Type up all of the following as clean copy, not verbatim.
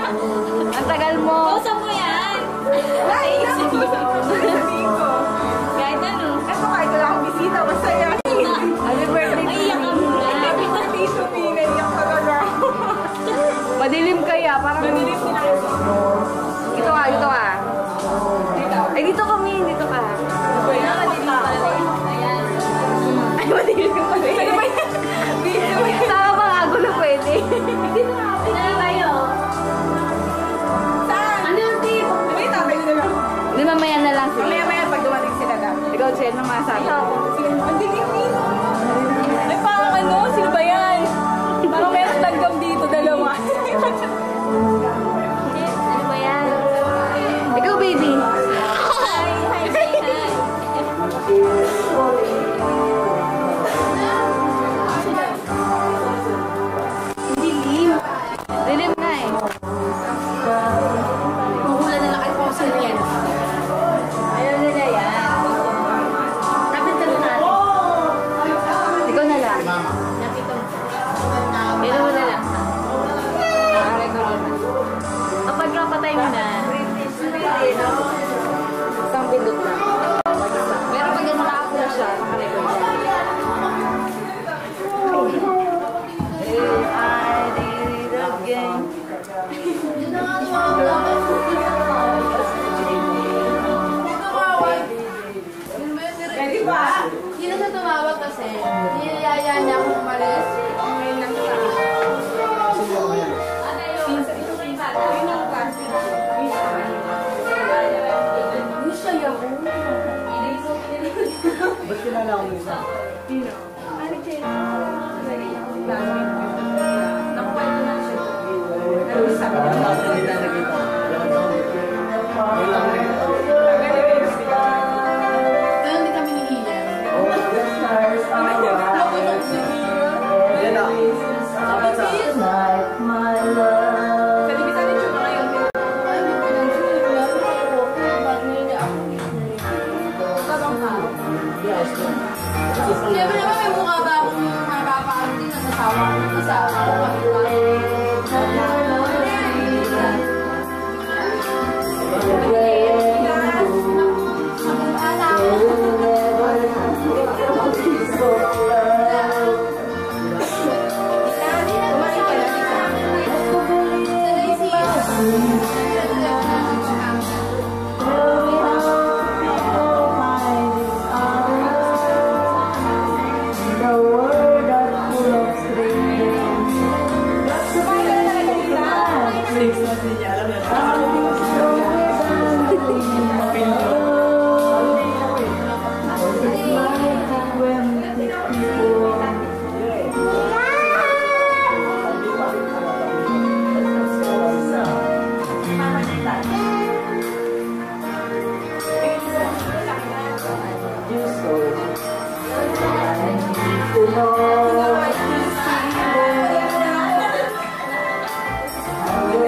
Ang tagal mo. Kausa mo yan. Ay, kahit ano. Eto kahit wala akong bisita, masaya. Happy birthday. Ay, iyak ka muna. Dito, pinaiyak talaga. Madilim kaya, parang... Madilim sila. Dito ka, dito ka. Ay, dito kami, dito ka. Madilim pala na yun. Ayan. Ay, madilim pala. Ano ba yan? Saka mga gulo pwede. Dito na, pinala tayo. Saan? Ano yung tip? Ano yung tatay nila? Hindi, mamaya na lang sila. Mamaya-maya pag dumating sila na. Ikaw, Chen, ang masabi. Ang dilim nito. Ay, parang ano? Sino ba yan? Parang meron langgam dito, dalawa. Ano ba yan? Ikaw, baby. Hi, hi, say hi. Dilim. Dilim na eh. Mahulan na lang kayo po sa yan. Ayaw nila yan. Tapos na natin. Ikaw na lang. Nakita mo. Pero mo na lang. Aray ko rin. Kapag napatay mo na. Isang pindot lang. Pero pag nakakuha siya, nakarecord siya. I did it again. Pwede ba? Hindi na siya tumawag kasi niyayaya niya akong umalis. Ngayon lang siya. Hindi siya yabo. Ba't kilala ko isa? Sino? Nakuwento na siya. Ano sabi niya? Kaya hindi kami ni Ian. Kalibisan ni Chuma ngayon. Ay, hindi ko lang siya. Bakit niya ako? Sabang ka. Siyempre naman may mukha ba akong nakakarating na nasawa ko isa. Ako kami ba?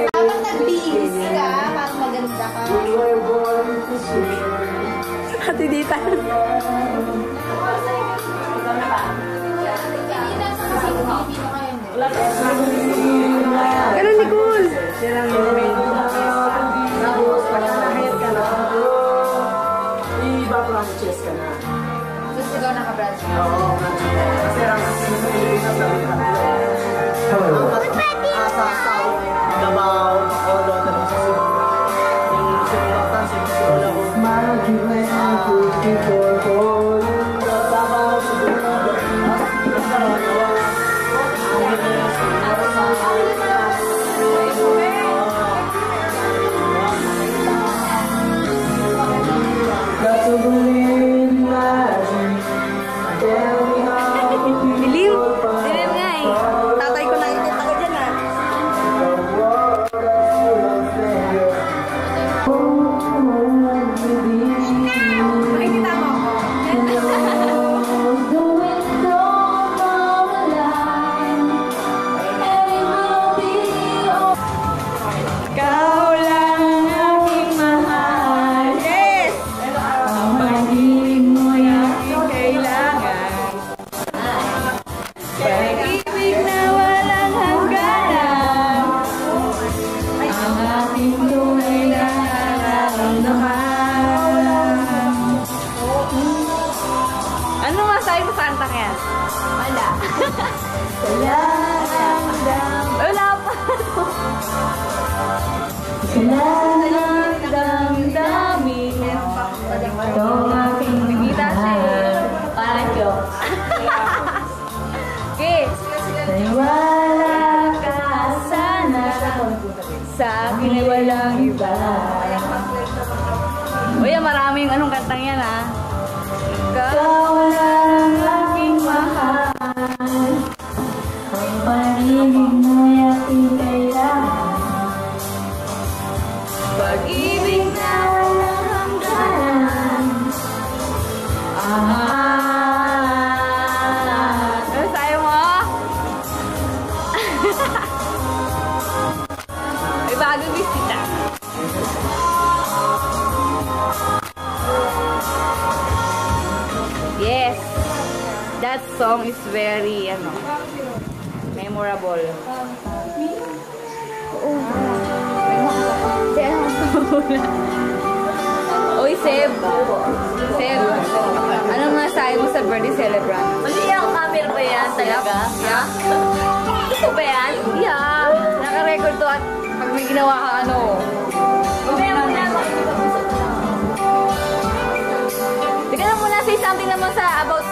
Dapat nagbihis ka para maganda ka. Ate Dita. Hindi na sa kasi hindi na kayo. Ganun, Nicole. Yan ang email. Tapos, pag nakahit ka na, i-background chest ka na. Gusto ko naka-branch. Oo. Kasi ang Pilipinas na sa South, Davao, Bacolod, at sa yung sinulatan, sinusulat ko. Davao, Dilim. Dilim nga eh. Tatay ko nakikita. damdamin. Itong aking Bigita siya eh. parang joke. Okay. Wala ka sana sa akin ay walang iba. Uy, maraming anong kantang yan ah. Ikaw lang aking mahal. Ang pag-ibig mo'y aking kailangan. Pag-ibig na walang hangganan. Ano sayo mo? May bagong bisita. Yes. That song is very, memorable. Uy, Seb. Seb. Ano nga sayo mo sa birthday celebrant? Mali ang camera ba yan talaga? Yeah? Ito ba yan? Yeah. Naka-record to at pag may ginawa ka Teka lang muna, say something naman sa about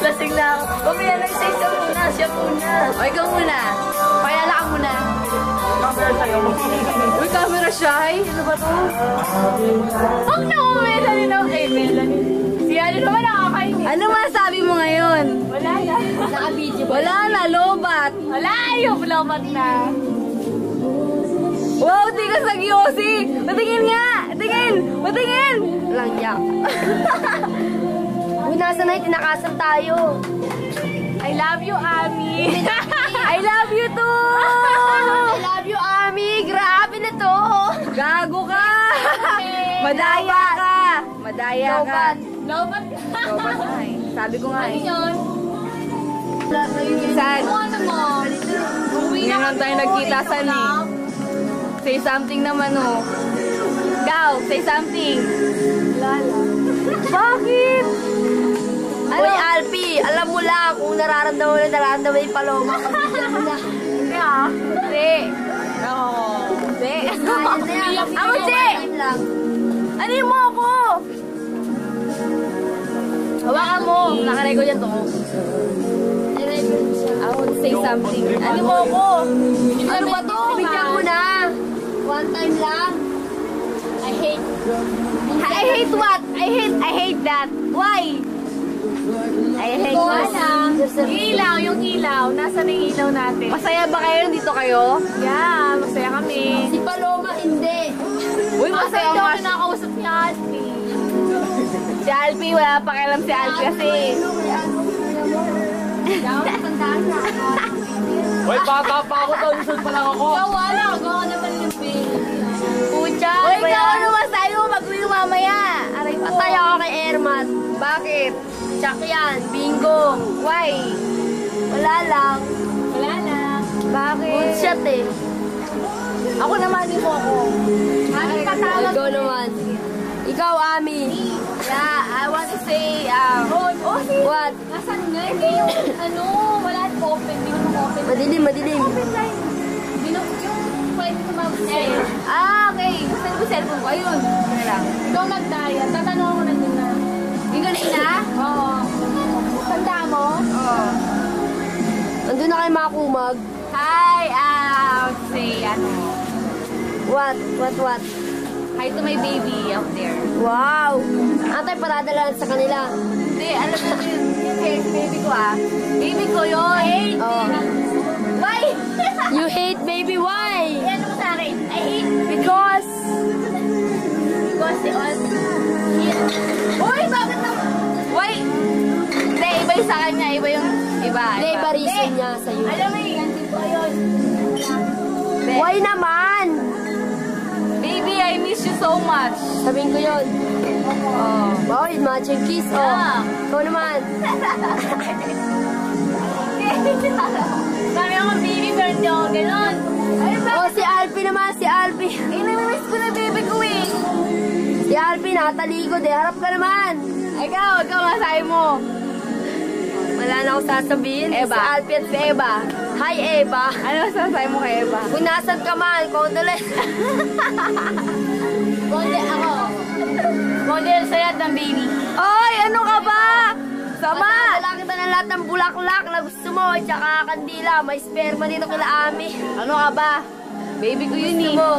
Lasing na ako. Pamilya na isa muna. Siya muna. O, ikaw muna. Pakilala ka muna. Uy, camera shy. Ano ba to? Huwag na ako, Melanie na. Melanie. Si ano naman nakakainis. Ano masabi mo ngayon? Wala na. Naka-video ba? Wala na, lobat. Wala, yung lobat na. Wow, tika sa Giyosi. Patingin nga. Tingin. Patingin. Lang yak. Uy, nasa na tinakasan tayo. I love you, Ami. I love you too. I love you, Ami. Grabe na to. Gago ka. Madaya ka. Madaya ka. Lobat. Lobat nga eh. Sabi ko nga Ano eh. yun? Sad. Ano mo? Uwi Ngayon lang tayo nagkita sa ni. Say something naman oh. Gaw, say something. Lala. Bakit? Uy, Alpi, alam mo lang kung nararamdaman yung Paloma. Kabigyan mo na. Hindi ah. Hindi. Oo. Hindi. Ayan na yan. Ako, Che! Time lang. Ano mo ako? Hawakan mo. Nakarecord yan to. I would say something. Ano mo ako? Ano ba to? Kabigyan mo na. One time lang. I hate. I hate what? I hate that. Why? I hate what? Ilaw, yung ilaw. Nasaan yung ilaw natin? Masaya ba kayo? Nandito kayo? Yeah, masaya kami. Si Paloma, hindi. Uy, Masaya masaya daw nga. kinakausap ni Alfie. Si Alfie, wala pa kailam si Alfie kasi. Uy, bata pa ako, taon pa lang ako. Ikaw wala, gawa ka naman yung pin. Pucha, uy, ikaw ano masayo mo mag-uwi mamaya? Aray ko. Patay ako kay Ermat. Bakit? Tsak yan. Bingo. Why? Wala lang. Wala na. Bakit? Good shot eh. Ako naman, di mo ako. Ano patawag? Go naman. Ikaw, Ami. Yeah, I want to say, What? Nasaan nga? Hindi yung ano, wala open. Hindi mo open. Madilim, madilim. Open line. Yung pwede tumawag sa'yo. okay. Gusto mo cellphone ko? Ayun. Ano lang. Ikaw magdaya. Tatanong ako nandun na. Yung kanina? Oo. Tanda mo? Oo. Nandun na kayo makakumag. Hi, I would say, What? hi to my baby out there. Wow. Antay padadala sa kanila. Hindi, alam mo yun. Okay, baby ko Baby ko yun. Oh. Why? You hate baby, why? Ano mo sa akin? I hate Because they all... Uy, bakit naman? Why? Hindi, iba yung sa kanya. Iba yung... Iba. Hindi, iba reason niya sa'yo. Alam mo yun. Dito ayun. Why naman? Baby, I miss you so much. Sabihin ko yun. Oh. Bakit? Matching kiss, oh. Yeah. Ikaw naman. Sabi ako baby, pero hindi ako ganon. Oh, si Alfie naman, si Alfie. Namimiss ko na baby ko eh. Si Alfie, nakatalikod eh. Harap ka naman. Ikaw masahe mo. Wala na ako sasabihin. Eva. Si Alfie at si Eva. Hi, Eva. Ano sasabi mo kay Eva? Kung nasan ka man, condolence. Model sa lahat ng baby. Oy, ano ka ba? Sama! Madadala kita ng lahat ng bulaklak na gusto mo, tsaka kandila. May sperma dito kila Ami. Ano ka ba? Baby ko yun eh. Mo.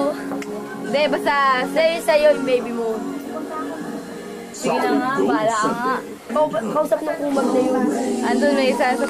Hindi, basta Sa'yo yung baby mo. sige na nga, bahala ka nga. Kausap ng kumag na yun. Andun may isa sa